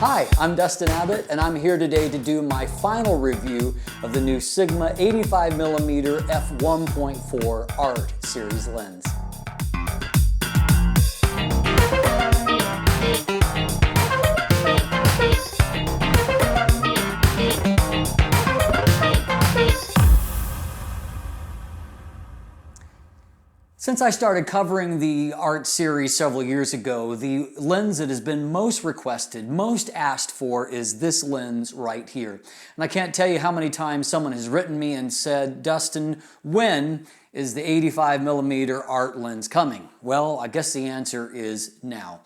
Hi, I'm Dustin Abbott, and I'm here today to do my final review of the new Sigma 85mm f1.4 Art Series lens. Since I started covering the art series several years ago, the lens that has been most requested, most asked for, is this lens right here. And I can't tell you how many times someone has written me and said, Dustin, when is the 85mm art lens coming? Well, I guess the answer is now.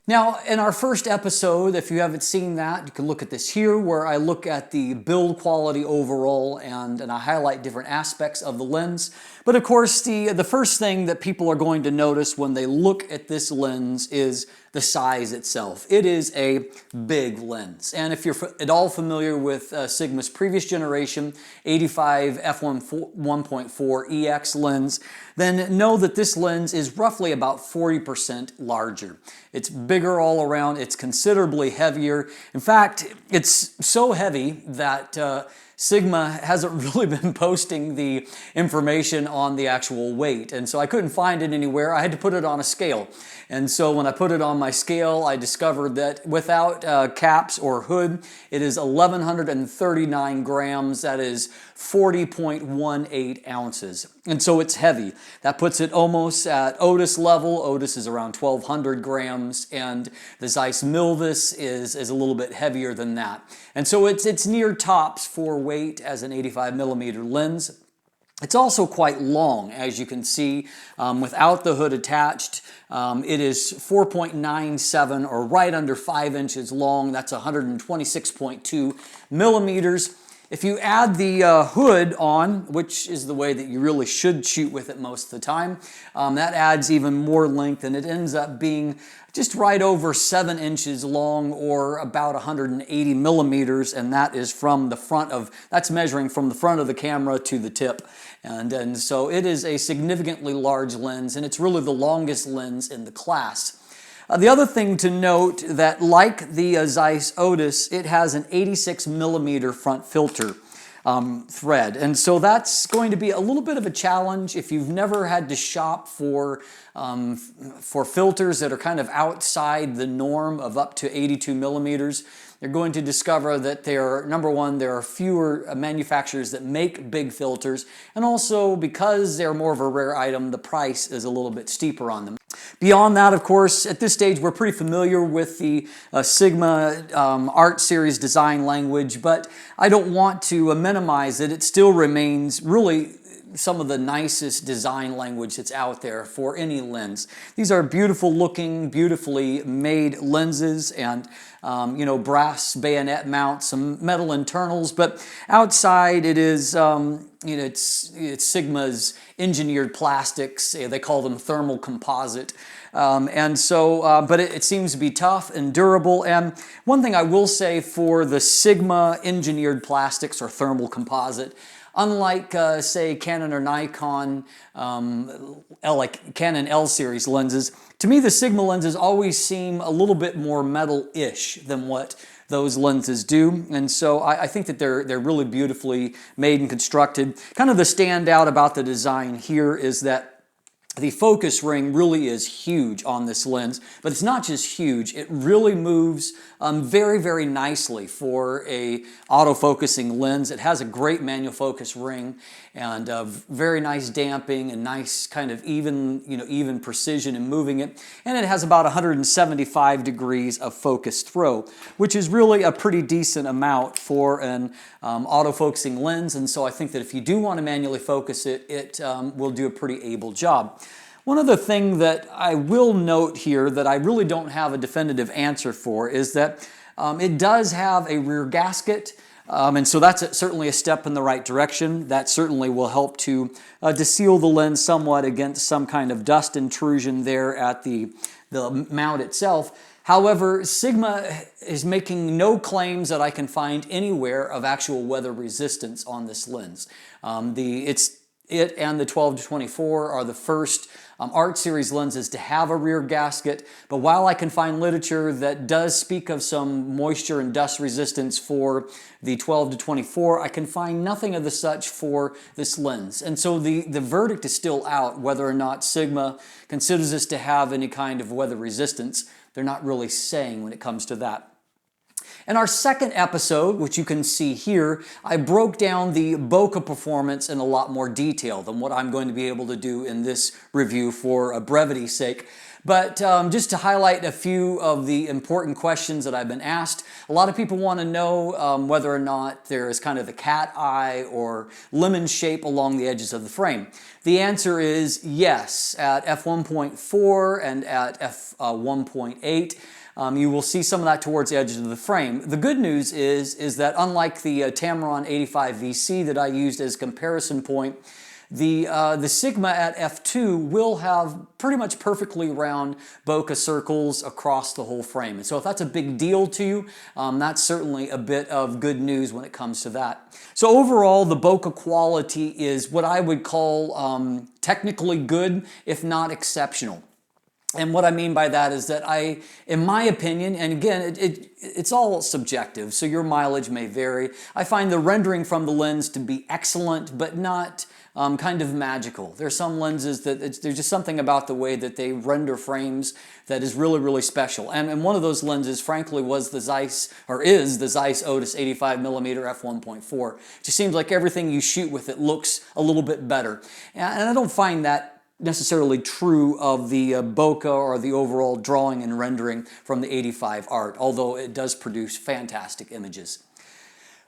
Now, in our first episode, if you haven't seen that, you can look at this here, where I look at the build quality overall and I highlight different aspects of the lens. But of course, the first thing that people are going to notice when they look at this lens is the size itself. It is a big lens. And if you're at all familiar with Sigma's previous generation, 85 f1.4 EX lens, then know that this lens is roughly about 40% larger. It's bigger all around, it's considerably heavier. In fact, it's so heavy that Sigma hasn't really been posting the information on the actual weight, and so I couldn't find it anywhere. I had to put it on a scale, and so when I put it on my scale, I discovered that without caps or hood, it is 1,139 grams. That is 40.18 ounces, and so it's heavy. That puts it almost at Otis level. Otis is around 1,200 grams, and the Zeiss Milvis is a little bit heavier than that. And so it's near tops for weight as an 85mm lens. It's also quite long, as you can see, without the hood attached. It is 4.97 or right under 5 inches long. That's 126.2 millimeters. If you add the hood on, which is the way that you really should shoot with it most of the time, that adds even more length, and it ends up being just right over 7 inches long, or about 180 millimeters, and that is from the front of, that's measuring from the front of the camera to the tip. And so it is a significantly large lens, and it's really the longest lens in the class. The other thing to note, that like the Zeiss Otis, it has an 86mm front filter thread, and so that's going to be a little bit of a challenge if you've never had to shop for filters that are kind of outside the norm of up to 82 millimeters. You're going to discover that number one, there are fewer manufacturers that make big filters, and also because they're more of a rare item, the price is a little bit steeper on them. Beyond that, of course, at this stage, we're pretty familiar with the Sigma Art Series design language, but I don't want to minimize it. It still remains really some of the nicest design language that's out there for any lens. These are beautiful looking, beautifully made lenses, and you know, brass bayonet mounts, some metal internals, but outside it is you know, it's Sigma's engineered plastics. They call them thermal composite. And so, but it seems to be tough and durable. And one thing I will say for the Sigma engineered plastics or thermal composite, unlike, say, Canon or Nikon, like Canon L-series lenses, to me the Sigma lenses always seem a little bit more metal-ish than what those lenses do. And so I think that they're really beautifully made and constructed. Kind of the standout about the design here is that the focus ring really is huge on this lens, but it's not just huge, it really moves very, very nicely for a autofocusing lens. It has a great manual focus ring and very nice damping and nice kind of even precision in moving it. And it has about 175 degrees of focus throw, which is really a pretty decent amount for an autofocusing lens. And so I think that if you do want to manually focus it, it will do a pretty able job. One other thing that I will note here that I really don't have a definitive answer for is that it does have a rear gasket, and so that's certainly a step in the right direction. That certainly will help to seal the lens somewhat against some kind of dust intrusion there at the mount itself. However, Sigma is making no claims that I can find anywhere of actual weather resistance on this lens. It and the 12-24 are the first Art Series lenses to have a rear gasket, but while I can find literature that does speak of some moisture and dust resistance for the 12-24, I can find nothing of the such for this lens. And so the verdict is still out whether or not Sigma considers this to have any kind of weather resistance. They're not really saying when it comes to that. In our second episode, which you can see here, I broke down the bokeh performance in a lot more detail than what I'm going to be able to do in this review for brevity's sake. But just to highlight a few of the important questions that I've been asked, a lot of people want to know whether or not there is kind of a cat eye or lemon shape along the edges of the frame. The answer is yes. At f1.4 and at f1.8, you will see some of that towards the edges of the frame. The good news is that unlike the Tamron 85 VC that I used as comparison point, the Sigma at f2 will have pretty much perfectly round bokeh circles across the whole frame. And so if that's a big deal to you, that's certainly a bit of good news when it comes to that. So overall, the bokeh quality is what I would call technically good, if not exceptional. And what I mean by that is that in my opinion, and again, it's all subjective, so your mileage may vary, I find the rendering from the lens to be excellent, but not kind of magical. There's some lenses that there's just something about the way that they render frames that is really, really special. And one of those lenses, frankly, was the Zeiss, or is the Zeiss Otis 85mm f1.4. It just seems like everything you shoot with it looks a little bit better. And I don't find that necessarily true of the bokeh or the overall drawing and rendering from the 85 art, although it does produce fantastic images.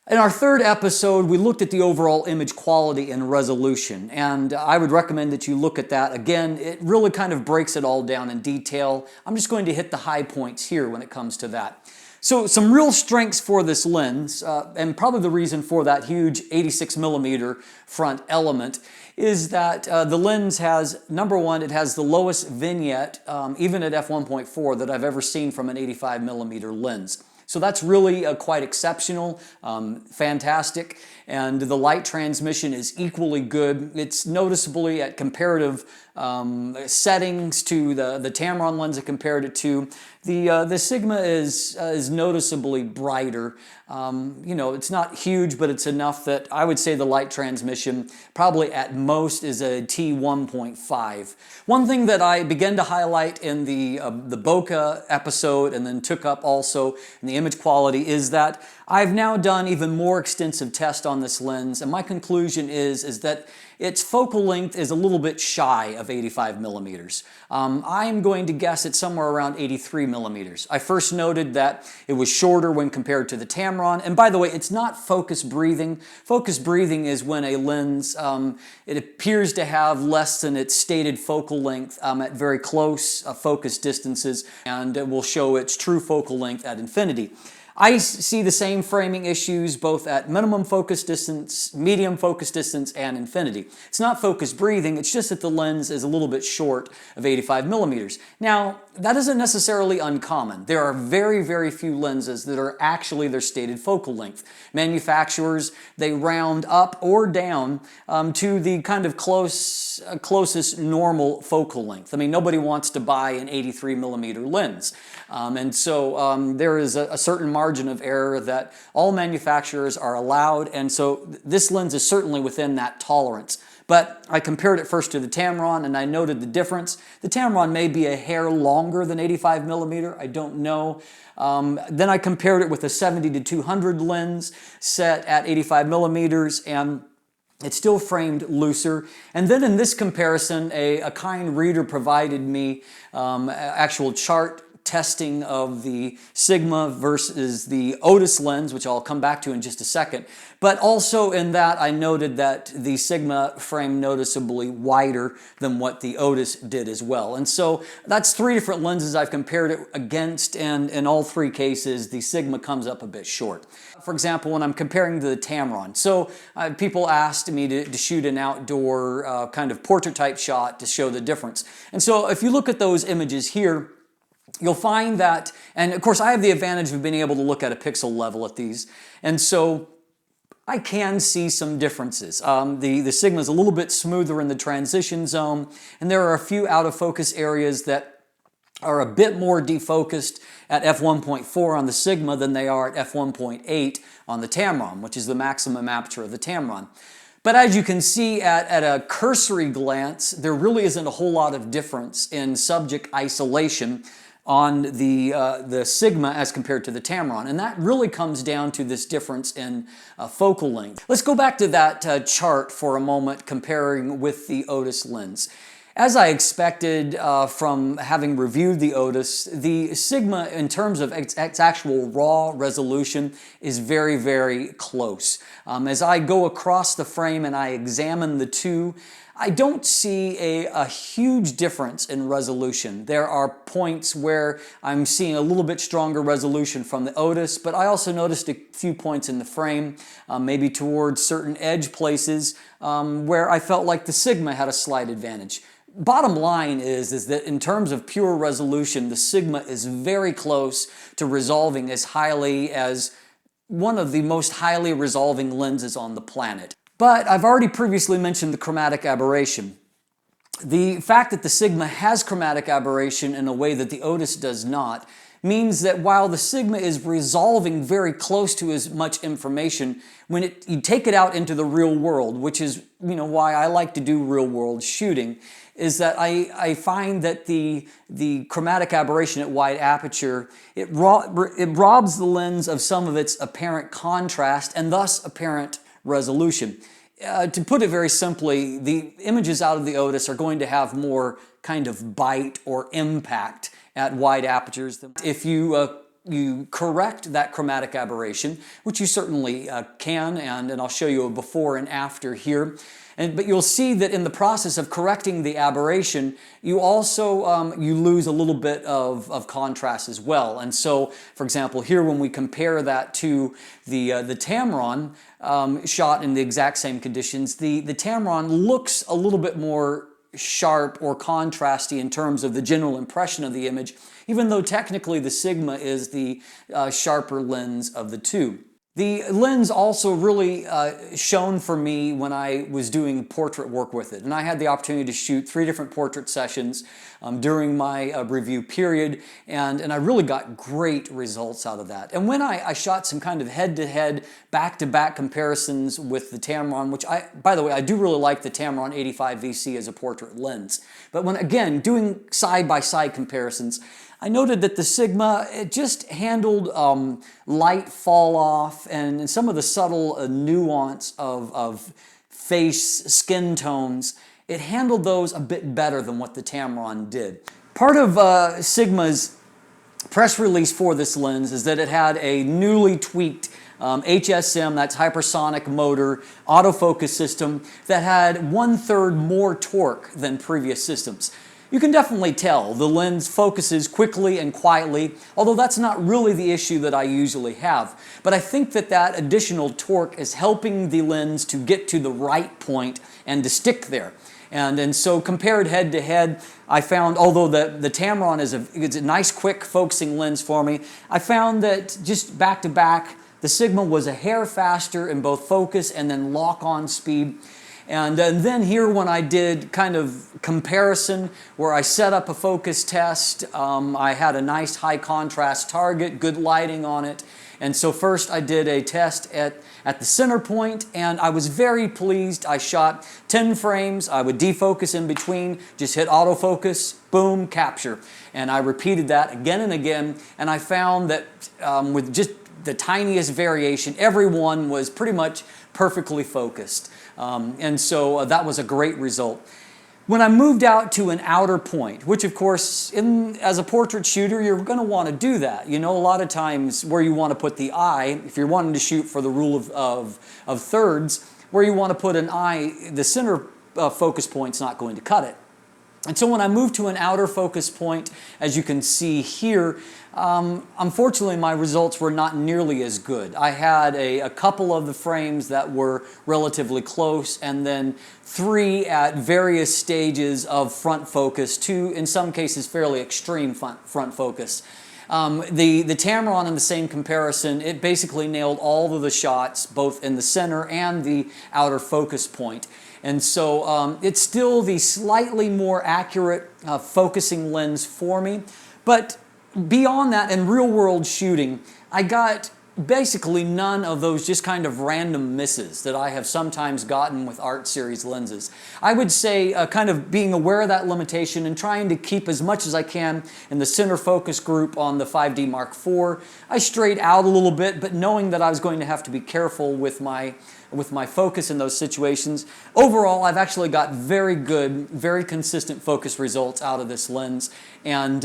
In our third episode, we looked at the overall image quality and resolution, and I would recommend that you look at that. Again, it really kind of breaks it all down in detail. I'm just going to hit the high points here when it comes to that. So some real strengths for this lens, and probably the reason for that huge 86mm front element, is that the lens has, number one, it has the lowest vignette, even at f1.4, that I've ever seen from an 85mm lens. So that's really quite exceptional, fantastic, and the light transmission is equally good. It's noticeably at comparative settings to the Tamron lens I compared it to. The Sigma is noticeably brighter. You know, it's not huge, but it's enough that I would say the light transmission probably at most is a T1.5. One thing that I began to highlight in the bokeh episode and then took up also in the image quality is that I've now done even more extensive tests on this lens, and my conclusion is that its focal length is a little bit shy of 85mm. I'm going to guess it's somewhere around 83mm. I first noted that it was shorter when compared to the Tamron, and by the way, it's not focus breathing. Focus breathing is when a lens, it appears to have less than its stated focal length at very close focus distances, and it will show its true focal length at infinity. I see the same framing issues both at minimum focus distance, medium focus distance, and infinity. It's not focus breathing, it's just that the lens is a little bit short of 85mm. Now, that isn't necessarily uncommon. There are very, very few lenses that are actually their stated focal length. Manufacturers, they round up or down to the kind of closest normal focal length. I mean, nobody wants to buy an 83mm lens. And so there is a certain margin of error that all manufacturers are allowed, and so this lens is certainly within that tolerance. But I compared it first to the Tamron, and I noted the difference. The Tamron may be a hair longer than 85mm, I don't know. Then I compared it with a 70-200 lens set at 85mm, and it's still framed looser. And then in this comparison, a kind reader provided me actual chart testing of the Sigma versus the Otis lens, which I'll come back to in just a second. But also in that, I noted that the Sigma framed noticeably wider than what the Otis did as well. And so that's three different lenses I've compared it against, and in all three cases, the Sigma comes up a bit short. For example, when I'm comparing to the Tamron, so people asked me to shoot an outdoor kind of portrait type shot to show the difference. And so if you look at those images here, you'll find that, and of course I have the advantage of being able to look at a pixel level at these, and so I can see some differences. The Sigma is a little bit smoother in the transition zone, and there are a few out of focus areas that are a bit more defocused at f1.4 on the Sigma than they are at f1.8 on the Tamron, which is the maximum aperture of the Tamron. But as you can see at a cursory glance, there really isn't a whole lot of difference in subject isolation on the Sigma as compared to the Tamron. And that really comes down to this difference in focal length. Let's go back to that chart for a moment, comparing with the Otis lens. As I expected from having reviewed the Otis, the Sigma, in terms of its actual raw resolution, is very, very close. As I go across the frame and I examine the two, I don't see a huge difference in resolution. There are points where I'm seeing a little bit stronger resolution from the Otis, but I also noticed a few points in the frame, maybe towards certain edge places, where I felt like the Sigma had a slight advantage. Bottom line is that in terms of pure resolution, the Sigma is very close to resolving as highly as one of the most highly resolving lenses on the planet. But I've already previously mentioned the chromatic aberration. The fact that the Sigma has chromatic aberration in a way that the Otis does not means that while the Sigma is resolving very close to as much information, when you take it out into the real world, which is why I like to do real world shooting, is that I find that the chromatic aberration at wide aperture, it robs the lens of some of its apparent contrast and thus apparent resolution. To put it very simply, the images out of the Otis are going to have more kind of bite or impact at wide apertures. If you correct that chromatic aberration, which you certainly can, and I'll show you a before and after here. But you'll see that in the process of correcting the aberration, you also you lose a little bit of contrast as well. And so, for example, here when we compare that to the Tamron shot in the exact same conditions, the Tamron looks a little bit more sharp or contrasty in terms of the general impression of the image, even though technically the Sigma is the sharper lens of the two. The lens also really shone for me when I was doing portrait work with it. And I had the opportunity to shoot 3 different portrait sessions during my review period, and I really got great results out of that. And when I shot some kind of head-to-head, back-to-back comparisons with the Tamron, which by the way, I do really like the Tamron 85 VC as a portrait lens. But when, again, doing side-by-side comparisons, I noted that the Sigma, it just handled light fall off and some of the subtle nuance of face, skin tones. It handled those a bit better than what the Tamron did. Part of Sigma's press release for this lens is that it had a newly tweaked HSM, that's hypersonic motor, autofocus system that had 1/3 more torque than previous systems. You can definitely tell the lens focuses quickly and quietly, although that's not really the issue that I usually have. But I think that that additional torque is helping the lens to get to the right point and to stick there. And so compared head to head, I found, although the Tamron is a nice quick focusing lens for me, I found that just back to back, the Sigma was a hair faster in both focus and then lock-on speed. And then here when I did kind of comparison where I set up a focus test, I had a nice high contrast target, good lighting on it. And so first I did a test at the center point, and I was very pleased. I shot 10 frames, I would defocus in between, just hit autofocus, boom, capture. And I repeated that again and again, and I found that with just the tiniest variation, everyone was pretty much perfectly focused. And so that was a great result. When I moved out to an outer point, which of course, as a portrait shooter, you're going to want to do that. You know, a lot of times where you want to put the eye, if you're wanting to shoot for the rule of thirds, where you want to put an eye, the center focus point's not going to cut it. And so when I moved to an outer focus point, as you can see here, unfortunately my results were not nearly as good. I had a couple of the frames that were relatively close, and then 3 at various stages of front focus, 2 in some cases fairly extreme front focus. The Tamron, in the same comparison, it basically nailed all of the shots, both in the center and the outer focus point. And so it's still the slightly more accurate focusing lens for me. But beyond that, in real world shooting, I got basically none of those just kind of random misses that I have sometimes gotten with Art Series lenses. I would say kind of being aware of that limitation and trying to keep as much as I can in the center focus group on the 5D Mark IV. I strayed out a little bit, but knowing that I was going to have to be careful with my focus in those situations. Overall, I've actually got very good, very consistent focus results out of this lens. And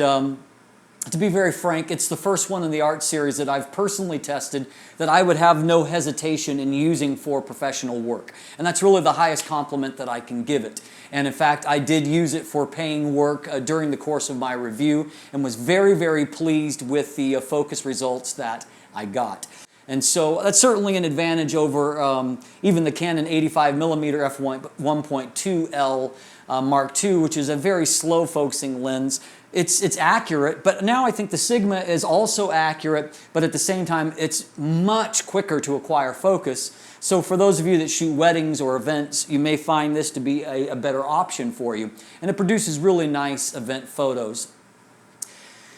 to be very frank, it's the first one in the Art Series that I've personally tested that I would have no hesitation in using for professional work. And that's really the highest compliment that I can give it. And in fact, I did use it for paying work during the course of my review and was very, very pleased with the focus results that I got. And so that's certainly an advantage over even the Canon 85mm f1.2L Mark II, which is a very slow focusing lens. It's accurate, but now I think the Sigma is also accurate, but at the same time, it's much quicker to acquire focus. So for those of you that shoot weddings or events, you may find this to be a better option for you. And it produces really nice event photos.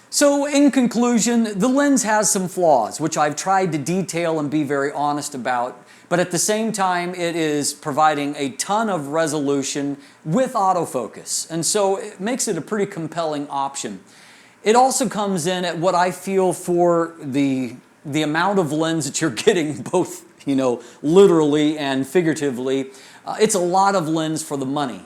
So in conclusion, the lens has some flaws, which I've tried to detail and be very honest about. But at the same time, it is providing a ton of resolution with autofocus. And so it makes it a pretty compelling option. It also comes in at what I feel for the amount of lens that you're getting, both, literally and figuratively. It's a lot of lens for the money.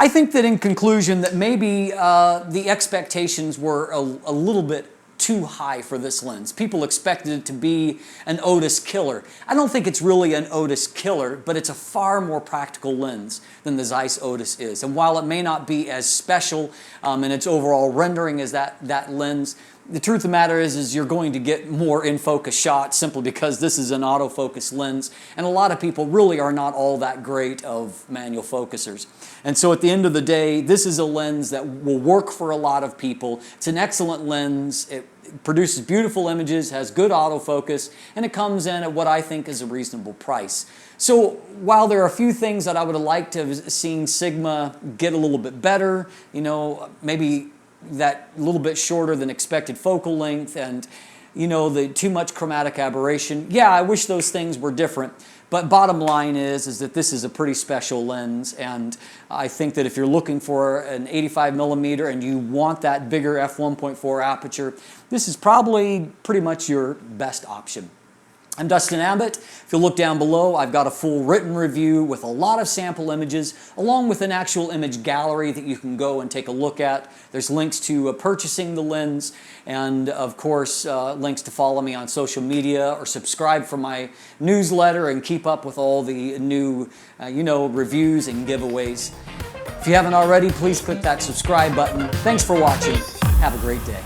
I think that in conclusion that maybe the expectations were a little bit too high for this lens. People expected it to be an Otis killer. I don't think it's really an Otis killer, but it's a far more practical lens than the Zeiss Otis is. And while it may not be as special in its overall rendering as that lens, the truth of the matter is you're going to get more in-focus shots simply because this is an autofocus lens, and a lot of people really are not all that great of manual focusers. And so at the end of the day, this is a lens that will work for a lot of people. It's an excellent lens. It produces beautiful images, has good autofocus, and it comes in at what I think is a reasonable price. So while there are a few things that I would have liked to have seen Sigma get a little bit better, maybe that little bit shorter than expected focal length and the too much chromatic aberration. Yeah, I wish those things were different, but bottom line is that this is a pretty special lens, and I think that if you're looking for an 85mm and you want that bigger f1.4 aperture, this is probably pretty much your best option. I'm Dustin Abbott. If you look down below, I've got a full written review with a lot of sample images, along with an actual image gallery that you can go and take a look at. There's links to purchasing the lens, and of course, links to follow me on social media or subscribe for my newsletter and keep up with all the new, reviews and giveaways. If you haven't already, please click that subscribe button. Thanks for watching. Have a great day.